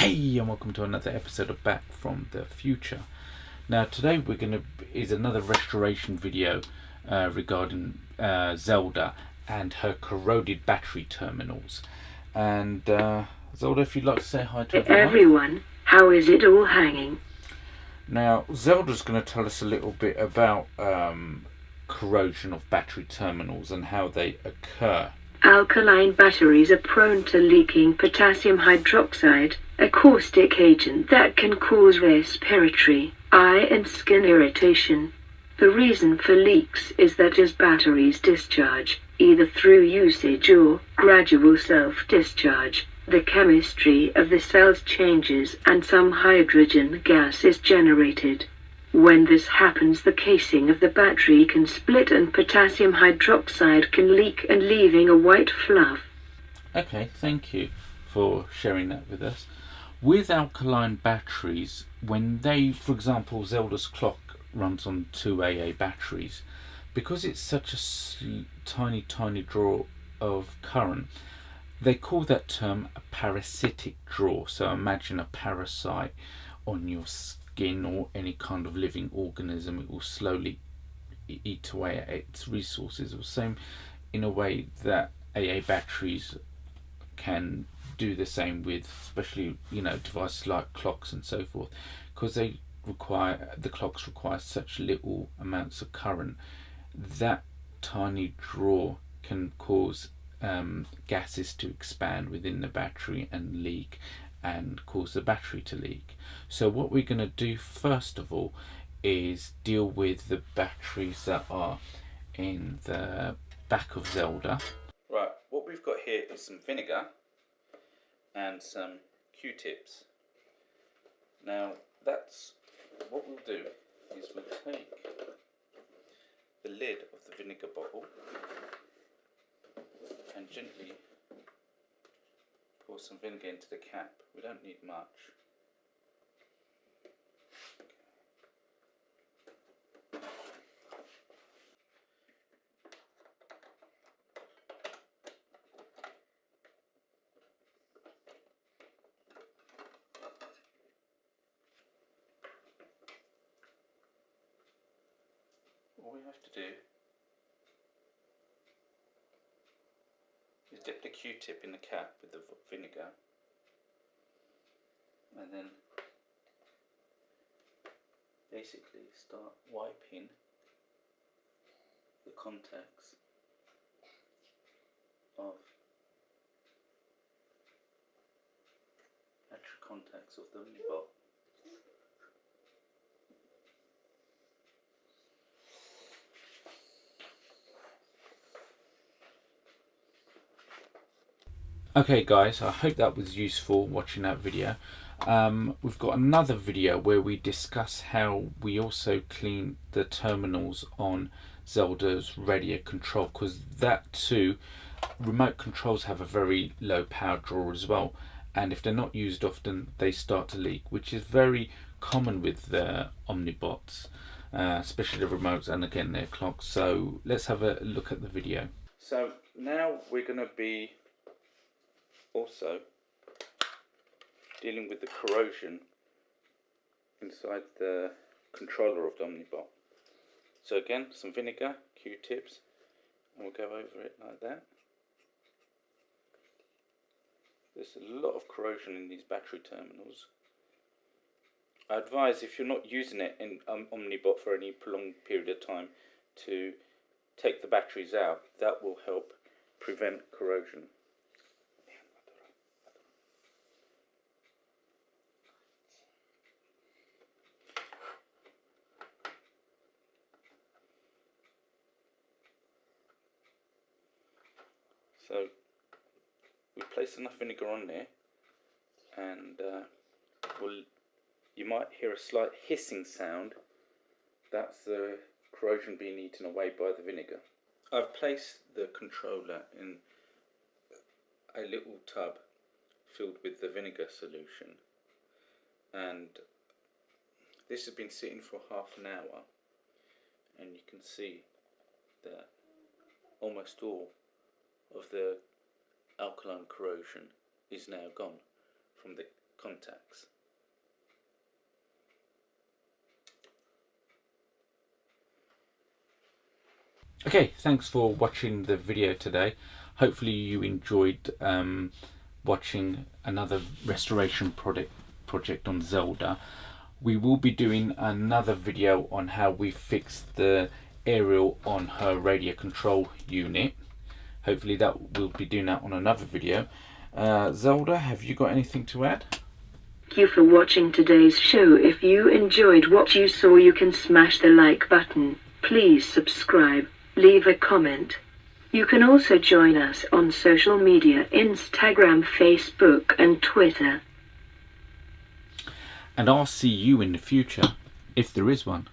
Hey, and welcome to another episode of Back from the Future. Now, today is another restoration video regarding Zelda and her corroded battery terminals. And Zelda, if you'd like to say hi to everyone, how is it all hanging? Now, Zelda's going to tell us a little bit about corrosion of battery terminals and how they occur. Alkaline batteries are prone to leaking potassium hydroxide, a caustic agent that can cause respiratory, eye and skin irritation. The reason for leaks is that as batteries discharge, either through usage or gradual self-discharge, the chemistry of the cells changes and some hydrogen gas is generated. When this happens, the casing of the battery can split and potassium hydroxide can leak and leaving a white fluff. Okay, thank you for sharing that with us. With alkaline batteries, when they, for example, Zelda's clock runs on 2 AA batteries, because it's such a tiny draw of current, they call that term a parasitic draw. So imagine a parasite on your skin or any kind of living organism. It will slowly eat away at its resources. The same in a way that AA batteries can do the same with, especially devices like clocks and so forth, because the clocks require such little amounts of current. That tiny draw can cause gases to expand within the battery and leak and cause the battery to leak. So what we're going to do first of all is deal with the batteries that are in the back of Zelda. Right, what we've got here is some vinegar and some Q-tips. Now that's what we'll do is we'll take the lid of the vinegar bottle and gently pour some vinegar into the cap. We don't need much. All we have to do is dip the Q-tip in the cap with the vinegar and then basically start wiping the contacts of the Omnibot. Okay guys, I hope that was useful watching that video. We've got another video where we discuss how we also clean the terminals on Zelda's radio control, because that too, remote controls have a very low power draw as well, and if they're not used often they start to leak, which is very common with the Omnibots, especially the remotes and again their clocks. So let's have a look at the video. So now we're going to be also dealing with the corrosion inside the controller of the Omnibot. So again, some vinegar, Q-tips, and we'll go over it like that. There's a lot of corrosion in these battery terminals. I advise, if you're not using it in Omnibot for any prolonged period of time, to take the batteries out. That will help prevent corrosion. So we place enough vinegar on there, and you might hear a slight hissing sound. That's the corrosion being eaten away by the vinegar. I've placed the controller in a little tub filled with the vinegar solution, and this has been sitting for half an hour, and you can see that almost all of the alkaline corrosion is now gone from the contacts. Okay, thanks for watching the video today. Hopefully you enjoyed watching another restoration project on Zelda. We will be doing another video on how we fixed the aerial on her radio control unit. Hopefully that we'll be doing that on another video. Zelda, have you got anything to add? Thank you for watching today's show. If you enjoyed what you saw, you can smash the like button. Please subscribe, leave a comment. You can also join us on social media, Instagram, Facebook and Twitter. And I'll see you in the future, if there is one.